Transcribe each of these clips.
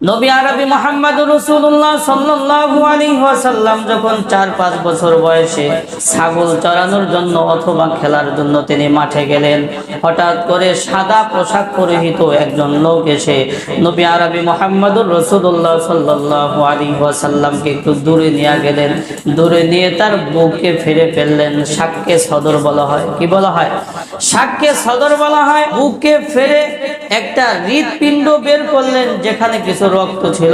নবী আরবি মুহাম্মদুর রাসূলুল্লাহ সাল্লাল্লাহু আলাইহি ওয়াসাল্লাম যখন 4-5 বছর বয়সে ছাগল চরানোর জন্য অথবা খেলার জন্য তিনি মাঠে গেলেন, হঠাৎ করে সাদা পোশাক পরিহিত একজন লোক এসে নবী আরবি মুহাম্মদুর রাসূলুল্লাহ সাল্লাল্লাহু আলাইহি ওয়াসাল্লামকে একটু দূরে নিয়ে গেলেন। দূরে নিয়ে তার বুকে ফেলে ফেললেন। শাক্কে সদর বলা হয়। কি বলা হয়? শাক্কে সদর বলা হয়। বুকে ফেলে একটা হৃৎপিণ্ড বের করলেন যেখানে কিছু রক্ত ছিল,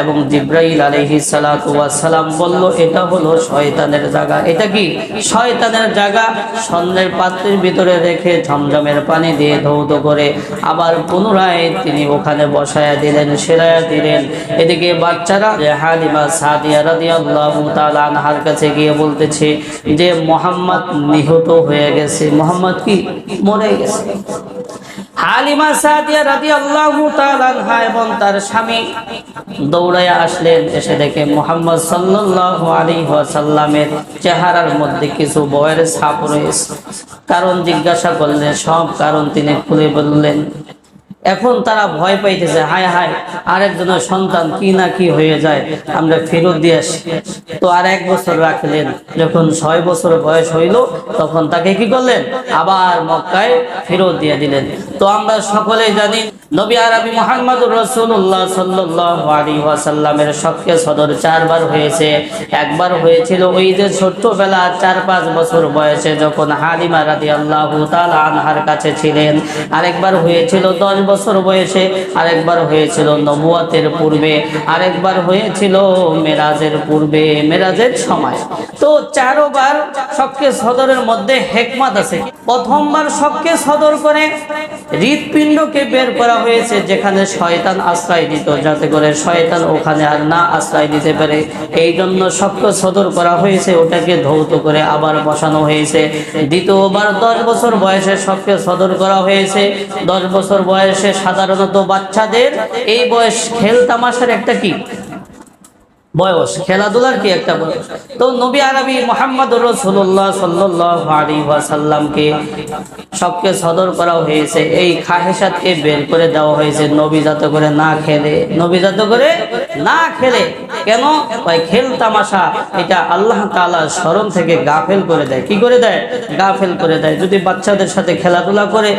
এবং জিবরাইল আলাইহিস সালাতু ওয়াস সালাম বলল, এটা হলো শয়তানের জায়গা। এটা কি? শয়তানের জায়গা। স্বর্ণের পাত্রের ভিতরে রেখে ঝমঝমের পানি দিয়ে ধৌত করে আবার পুনরায় তিনি ওখানে বসায়া দিলেন, সেরায়া দিলেন। এদিকে বাচ্চারা হালিমা সাদিয়া রাদিয়াল্লাহু তাআলা আনহার কাছে গিয়ে বলতেছে যে মুহাম্মদ নিহত হয়ে গেছে, মুহাম্মদ কি মরে গেছে। হালিমা সাদিয়া রাদিয়াল্লাহু তাআলা আনহা এবং তার স্বামী দৌড়ায়া আসলেন। এসে দেখে মুহাম্মদ সাল্লাল্লাহু আলাইহি ওয়াসাল্লামের চেহারার মধ্যে কিছু ভয়ের ছাপ রয়েছে। কারণ জিজ্ঞাসা করলেন, সব কারণ তিনি খুলে বললেন। এখন তারা ভয় পাইতেছে, হায় হায় আরেকজনের সন্তান কি না কি হয়ে যায়, আমরা ফেরত দিয়ে আসি। তো আর 1 বছর রাখলেন। যখন 6 বছর বয়স হইল তখন তাকে কি করলেন? আবার মক্কায় ফেরত দিয়ে দিলেন। তো আমরা সকলেই জানি নবী আরবি মুহাম্মদুর রাসূলুল্লাহ সাল্লাল্লাহু আলাইহি ওয়াসাল্লামের শক্কে সদর 4 বার হয়েছে। একবার হয়েছিল ওই যে ছোট্টবেলা 4-5 বছর বয়সে যখন হালিমা রাদিয়াল্লাহু তাআলা আনহার কাছে ছিলেন। আরেকবার হয়েছিল 10 বছর বয়সে, আরেকবার হয়েছিল নবুয়তের পূর্বে, আরেকবার হয়েছিল মেরাজের পূর্বে, মেরাজের সময়। তো 4 বার শক্কে সদরের মধ্যে হিকমত আছে। প্রথমবার শক্কে সদর করে হৃৎপিণ্ডকে বের করা হয়েছে যেখানে শয়তান আশ্রয় দিত, যাতে করে শয়তান ওখানে আর না আশ্রয় দিতে পারে। এই জন্য শক্কে সদর করা হয়েছে, ওটাকে ধৌত করে আবার বসানো হয়েছে। দ্বিতীয়বার 10 বছর বয়সে শক্কে সদর করা হয়েছে। 10 বছর বয়সে সাধারণত বাচ্চাদের এই বয়স খেল তামাশার একটা কি বয়স, খেলাধুলার কি একটা বয়স। তো নবী আরবি মুহাম্মদুর রাসূলুল্লাহ সাল্লাল্লাহু আলাইহি ওয়াসাল্লামকে শক্কে সদর করা হয়েছে। এই খাহেসাতকে বের করে দেওয়া হয়েছে নবী যাতে করে না খেলে, নবী যাতে করে না খেলে। কেন? ভাই খেল তামাশা এটা আল্লাহ তাআলার স্মরণ থেকে গাফেল করে দেয়। কি করে দেয়? গাফেল করে দেয়। যদি বাচ্চাদের সাথে খেলাধুলা করে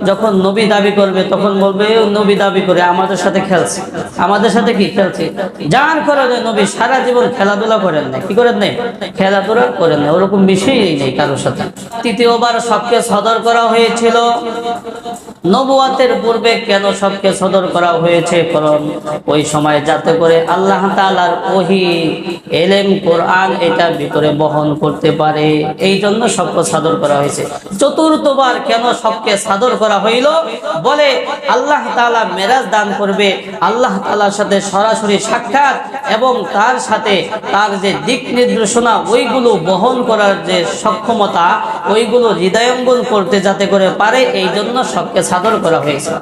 যখন নবী দাবি করবে তখন বলবে নবী দাবি করে আমাদের সাথে খেলছে, আমাদের সাথে কি খেলছে। যার কারণে নবী সারা জীবন খেলাধুলা করেন না। কি করেন নাই? খেলাধুলা করেন না, ওরকম বিষয়ই নেই কারোর সাথে। তৃতীয়বার শক্কে সদর করা হয়েছিল নবুয়তের পূর্বে। কেন শক্কে সদর করা হয়েছে? কারণ ওই সময় যাতে করে আল্লাহ তাআলার ওহী, ইলম, কোরআন এটা ভিতরে বহন করতে পারে, এই জন্য শক্কে সদর করা হয়েছে। চতুর্থবার কেন শক্কে সদর করা হইল? বলে আল্লাহ তাআলা মেরাজ দান করবে, আল্লাহ তাআলার সাথে সরাসরি সাক্ষাৎ এবং তার সাথে তার যে দিক নির্দেশনা ওইগুলো বহন করার যে সক্ষমতা ওইগুলো হৃদয়ঙ্গম করতে যাতে করে পারে, এই জন্য শক্কে সদর করা হয়েছে।